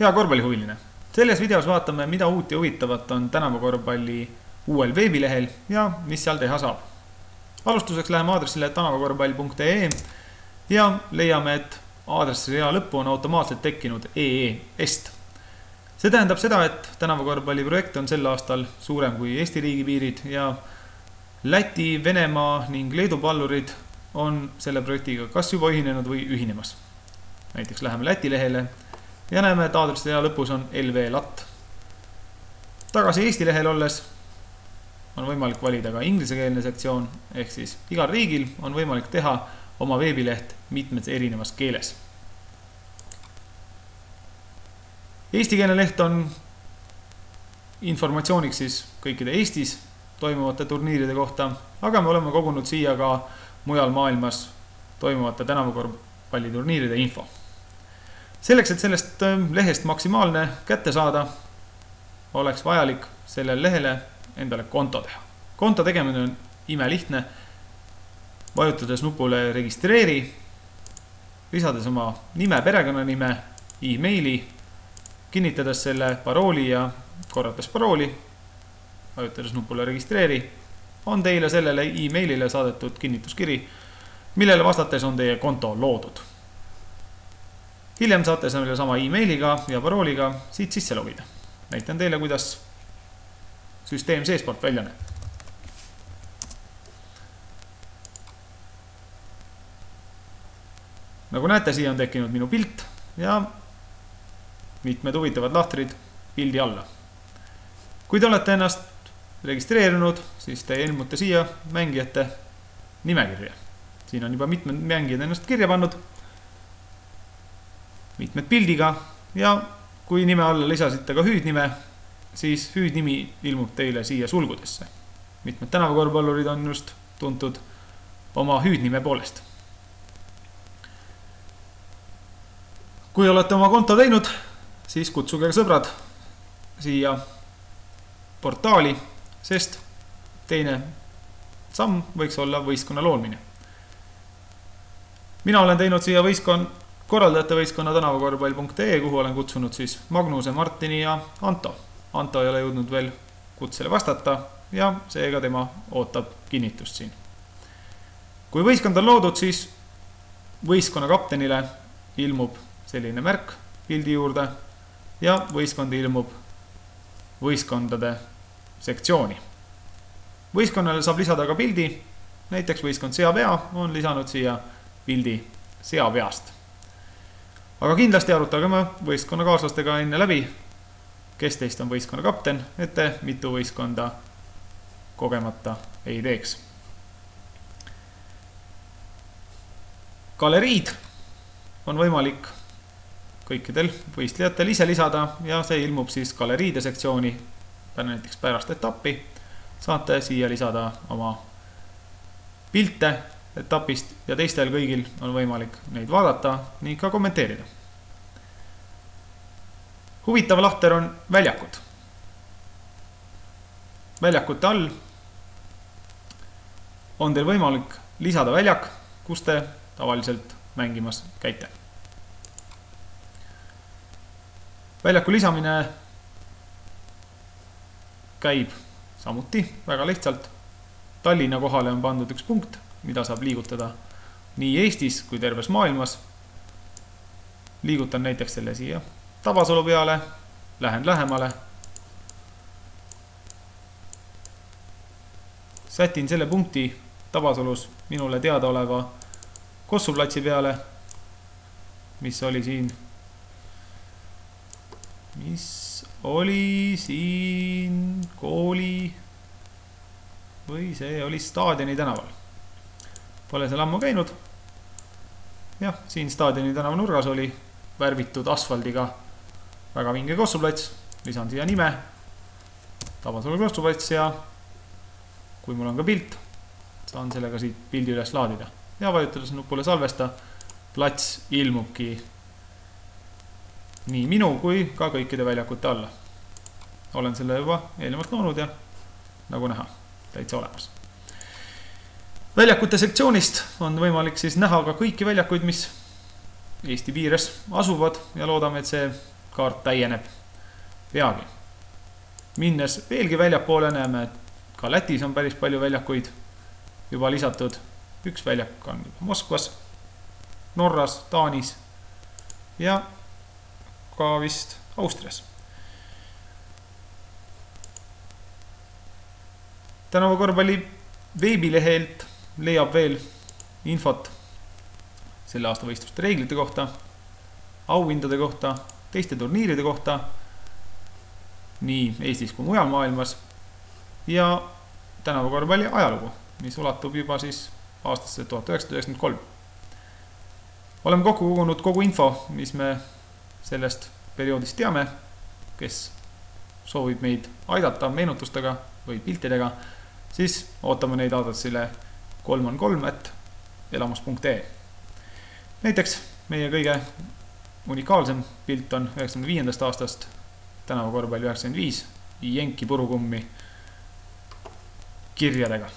Hea korvpallihuviline! Selles videos vaatame, mida uut ja huvitavat on tänavakorvpalli uuel veebilehel ja mis seal teha saab. Alustuseks läheme aadressile tänavakorvpall.ee ja leiame, et aadressirea lõppu on automaatselt tekkinud EE-est. See tähendab seda, et tänavakorvpalli projekt on sel aastal suurem kui Eesti riigipiirid ja Läti, Venemaa ning Leedu pallurid on selle projektiga kas juba ühinenud või ühinemas. Näiteks läheme Läti lehele ja näeme, et aadressirea lõpus on LV-LAT. Tagasi Eesti lehel olles on võimalik valida ka ingliskeelne sektsioon, ehk siis igal riigil on võimalik teha oma veebileht mitmes erinevas keeles. Eestikeelne leht on informatsiooniks siis kõikide Eestis toimuvate turniiride kohta, aga me oleme kogunud siia ka mujal maailmas toimuvate tänavakorvpalliturniiride info. Selleks, et sellest lehest maksimaalne kätte saada, oleks vajalik sellele lehele endale konto teha. Konto tegemine on imelihtne, vajutades nupule registreeri, lisades oma nime, perekonnanime, e-maili, kinnitades selle parooli ja korrates parooli, vajutades nupule registreeri, on teile sellele e-mailile saadetud kinnituskiri, millele vastates on teie konto loodud. Hiljem saate selle sama e-mailiga ja parooliga siit sisse logida. Näitan teile, kuidas süsteem seespoolt välja näeb. Nagu näete, siia on tekkinud minu pilt ja mitmed huvitavad lahtrid pildi alla. Kui te olete ennast registreerinud, siis te ilmute siia mängijate nimekirja. Siin on juba mitmed mängijad ennast kirja pannud, mitmed pildiga ja kui nime alla lisasite ka hüüdnime, siis hüüdnimi ilmub teile siia sulgudesse. Mitmed tänavakorvpallurid on just tuntud oma hüüdnime poolest. Kui olete oma konto teinud, siis kutsuge sõbrad siia portaali, sest teine samm võiks olla võistkonna loomine. Mina olen teinud siia korraldajate võistkonna tänavakorvpall.ee, kuhu olen kutsunud siis Magnuse, Martini ja Anto. Anto ei ole jõudnud veel kutsele vastata ja seega tema ootab kinnitust siin. Kui võistkond on loodud, siis võistkonna kaptenile ilmub selline märk pildi juurde ja võistkond ilmub võistkondade sektsiooni. Võistkonnale saab lisada ka pildi, näiteks võistkond seapea on lisanud siia pildi seapeast. Aga kindlasti arutageme võistkonna kaaslastega enne läbi, kes teist on võistkonna kapten, et te mitu võistkonda kogemata ei teeks. Galeriid on võimalik kõikidel võistlejatel ise lisada ja see ilmub siis galeriide sektsiooni. Näiteks pärast etappi saate siia lisada oma pilte etapist ja teistel kõigil on võimalik neid vaadata ning ka kommenteerida. Huvitav lahter on väljakud. Väljakute all on teil võimalik lisada väljak, kus te tavaliselt mängimas käite. Väljaku lisamine käib samuti väga lihtsalt. Tallinna kohale on pandud üks punkt, mida saab liigutada nii Eestis kui terves maailmas. Liigutan näiteks selle siia Tabasalu peale, lähen lähemale. Sätin selle punkti Tabasalus minule teada oleva Kossuplatsi peale, mis oli siin kooli või see oli staadioni tänaval. Pole seal ammu käinud. Jah, siin staadioni tänava nurgas oli värvitud asfaldiga väga vinge Kossuplats. Lisan siia nime, Tabasalu Kossuplats ja kui mul on ka pilt, saan sellega siit pildi üles laadida. Ja vajutades nupule salvesta, plats ilmubki nii minu kui ka kõikide väljakute alla. Olen selle juba eelnevalt loonud ja nagu näha, täitsa olemas. Väljakute sektsioonist on võimalik siis näha ka kõiki väljakuid, mis Eesti piires asuvad ja loodame, et see kaart täieneb peagi. Minnes veelgi väljapoole näeme, et ka Lätis on päris palju väljakuid juba lisatud. Üks väljak on Moskvas, Norras, Taanis ja ka vist Austrias. Tänavakorvpalli veebilehelt leiab veel infot selle aasta võistluste reeglite kohta, auhindade kohta, teiste turniiride kohta, nii Eestis kui mujal maailmas, ja tänavakorvpalli ajalugu, mis ulatub juba siis aastasse 1993. Oleme kokku kogunud kogu info, mis me sellest perioodist teame. Kes soovib meid aidata meenutustega või piltidega, siis ootame neid aadressile 313@elamus.ee. Näiteks meie kõige unikaalsem pilt on 95. aastast tänavakorvpalli 95 Jenki purukummi kirjadega.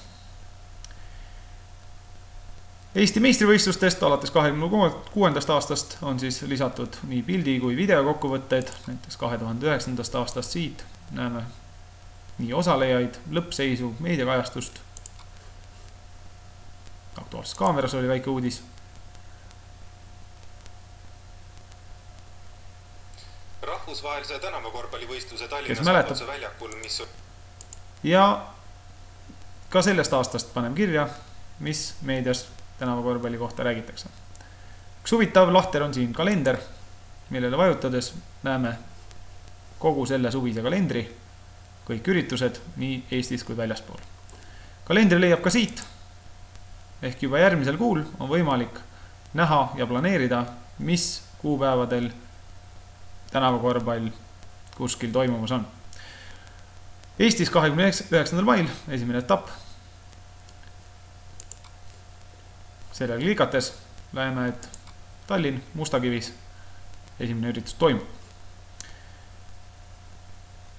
Eesti meistrivõistlustest alates 26. aastast on siis lisatud nii pildi kui videokokkuvõtteid. Näiteks 2009. aastast siit näeme nii osalejaid, lõppseisu, meediakajastust. Aktuaalses kaameras oli väike uudis. Rahvusvahelise tänavakorvpallivõistluse Tallinnas väljakul, mis on... Ja ka sellest aastast panem kirja, mis meedias tänavakorvpalli kohta räägitakse. Üks huvitav lahter on siin kalender, millele vajutades näeme kogu selle suvise kalendri, kõik üritused nii Eestis kui väljaspool. Kalendri leiab ka siit, ehk juba järgmisel kuul on võimalik näha ja planeerida, mis kuupäevadel tänavakorvpall kuskil toimumas on. Eestis 29. mail esimene etapp. Sellele klikates näeme, et Tallinn Mustakivis esimene üritus toimub.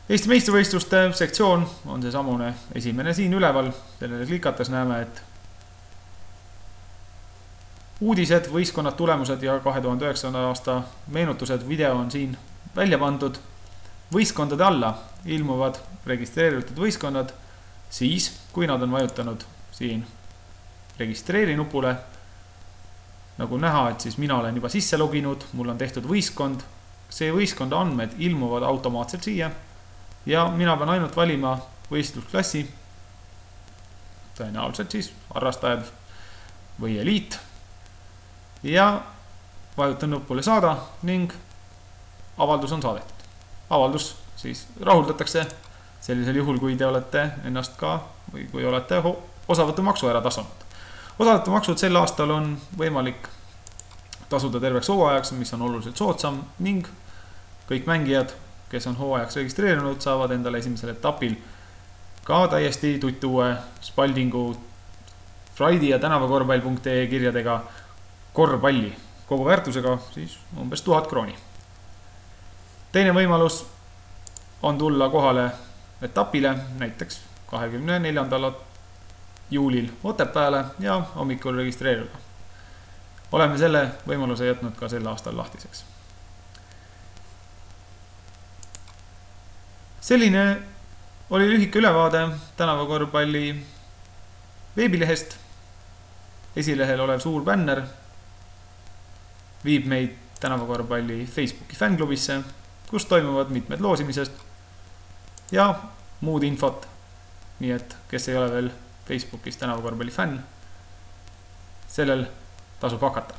Eesti meistrivõistluste sektsioon on see samune esimene siin üleval. Sellele klikates näeme, et uudised, võistkonnad, tulemused ja 2009. aasta meenutused video on siin välja pandud. Võistkondade alla ilmuvad registreeritud võistkonnad siis, kui nad on vajutanud siin registreeri nupule. Nagu näha, et siis mina olen juba sisse loginud, mul on tehtud võistkond. See võistkonda andmed ilmuvad automaatselt siia ja mina pean ainult valima võistlusklassi, tõenäoliselt siis harrastajad või eliit, ja vajutan nupule saada ning avaldus on saadetud. Avaldus siis rahuldatakse sellisel juhul, kui te olete ennast ka või kui olete osavõtumaksu ära tasunud. Osavõtumaksud sel aastal on võimalik tasuda terveks hooajaks, mis on oluliselt soodsam, ning kõik mängijad, kes on hooajaks registreerinud, saavad endale esimesel etapil ka täiesti tuttuue Spaldingu Friday ja tänavakorvpall.ee kirjadega korvpalli, kogu väärtusega siis umbes 1000 krooni. Teine võimalus on tulla kohale etapile, näiteks 24. juulil Otepääle ja hommikul registreeruda. Oleme selle võimaluse jätnud ka sel aastal lahtiseks. Selline oli lühike ülevaade tänavakorvpalli veebilehest. Esilehel olev suur bänner viib meid tänavakorvpalli Facebooki fännklubisse, kus toimuvad mitmed loosimised ja muud infot. Nii et kes ei ole veel Facebookis tänavakorvpalli fänn, sellel tasub hakata.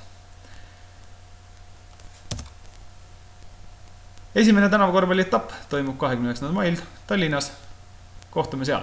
Esimene tänavakorvpalli etapp toimub 29. mail Tallinnas. Kohtume seal.